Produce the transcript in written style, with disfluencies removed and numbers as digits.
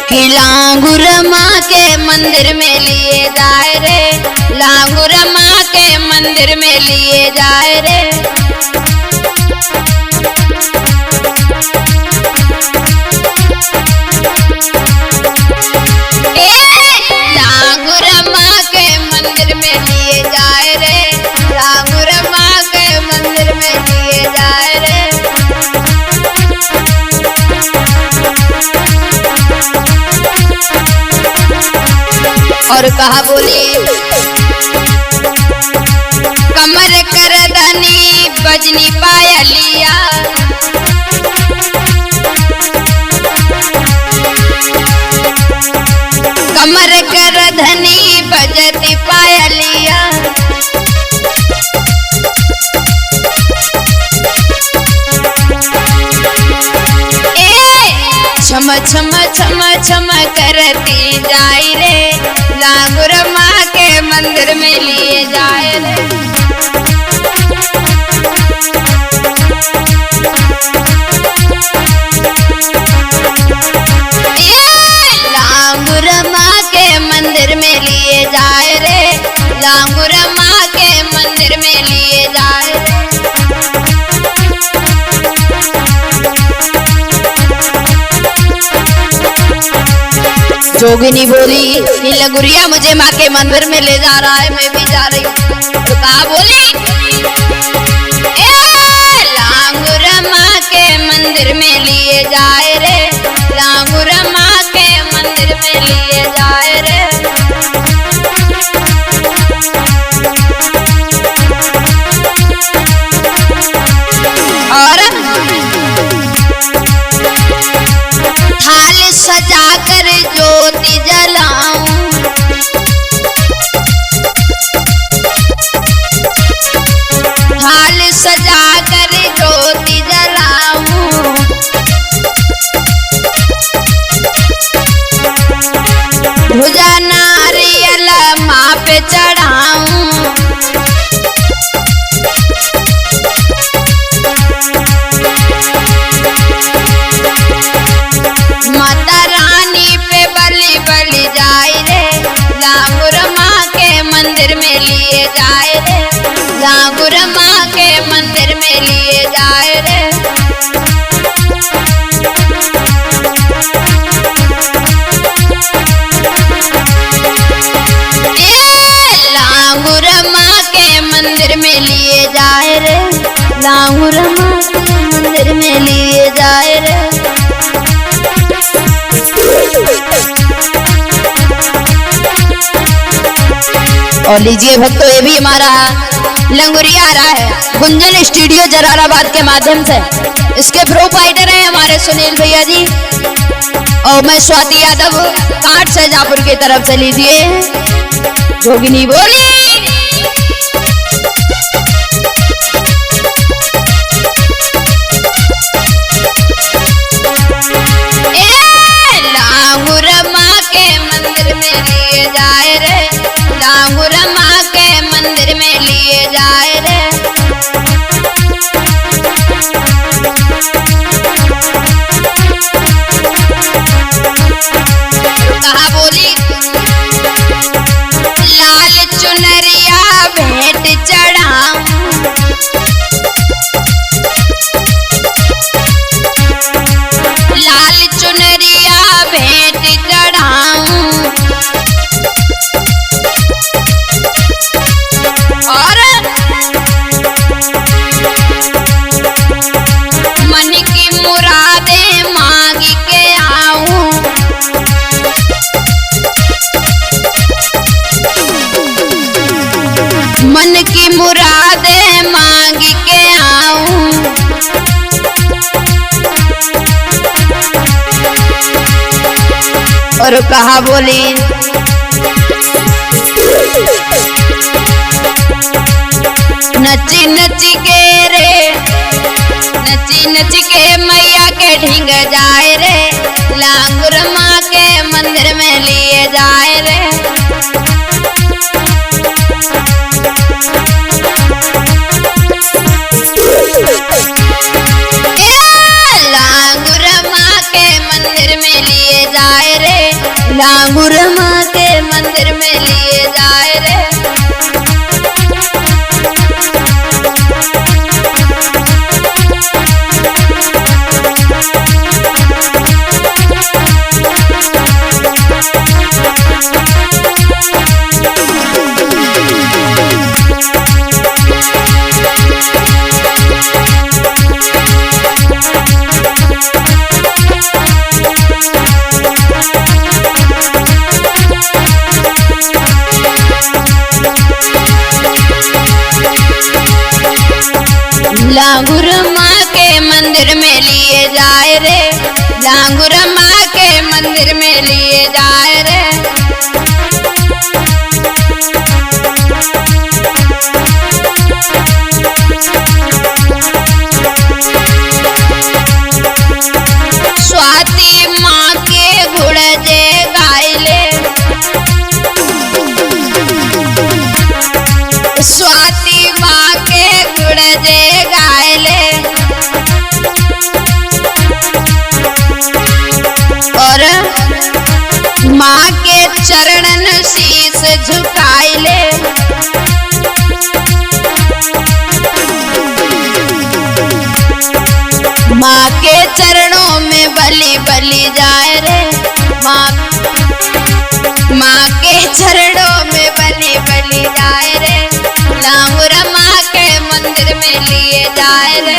कि लांगुर माँ के मंदिर में लिए जाए रे, लांगुर माँ के मंदिर में लिए जाए रे। लांगुर माँ के मंदिर में लिए जाए रे, लांगुर माँ के मंदिर में लिए जाए रे। और कहा बोली कमर कर धनी बजनी पायलिया, कमर कर धनी बजती पायलिया। छम छम छम छम करती जाए रे, लांगुर माँ के मंदिर में लिए जाए रे। लांगुर माँ के मंदिर में लिए जाए रे, लांगुर माँ के मंदिर में लिए जाए रे। जोगिनी बोली नीलगुरिया मुझे माँ के मंदिर में ले जा रहा है, मैं भी जा रही हूँ। तो कहा बोली लांगुर माँ के मंदिर में लिए जाए रे, लांगुर माँ के मंदिर में लिए जाए रे। और थाल सजा कर ज्योति जलाऊं, थाल सजा कर ज्योति जलाऊं। भुजा नारियल माँ पे चढ़ाऊं, माता रानी पे बलि बलि जाए रे, लांगुर माँ के मंदिर में लिए जाए रे, लांगुर माँ के मंदिर में लिए जाए रे। लांगुर माँ के मंदिर में लिए जाए रे, लांगुर माँ के मंदिर में लिए जाए रे। और लीजिए भक्तों, ये भी हमारा लंगुरिया आ रहा है गुंजन स्टूडियो जलालाबाद के माध्यम से। इसके प्रोपाइटर हैं हमारे सुनील भैया जी और मैं स्वाति यादव काट सैजापुर की तरफ से। लीजिए जोगिनी बोली लांगुर माँ के मंदिर में लिए जाए रे, लांगुर माँ के मंदिर में लिए जाए रे। कहा बोली लाल चुनरिया भेंट चढ़ाऊं, लाल चुनरिया भेंट चढ़ाऊं। और मन की मुरादें मांग के आऊं, मन की मुरादें मांग के आऊं। और कहा बोली नची नची के रे, नची नची के मैया के ढींग जाए रे, लांगुर माँ के मंदिर में लिए जाए रे। लांगुर माँ के मंदिर में लिए जाए रे, लांगुर माँ के मंदिर में लिए जाए रे। लांगुर माँ के मंदिर में लिए जाए रे। लांगुर माँ के मंदिर में लिए जाए रे। स्वाति माँ के गुण जे गाइले। स्वाति माँ के गुण जे गाइले। और माँ के चरणन शीश झुकाइले। माँ के चरणों में बलि बलि जाए रे। माँ के चरणों में बलि बलि जाए रे। लांगुर माँ के मंदिर में लिए जाए रे।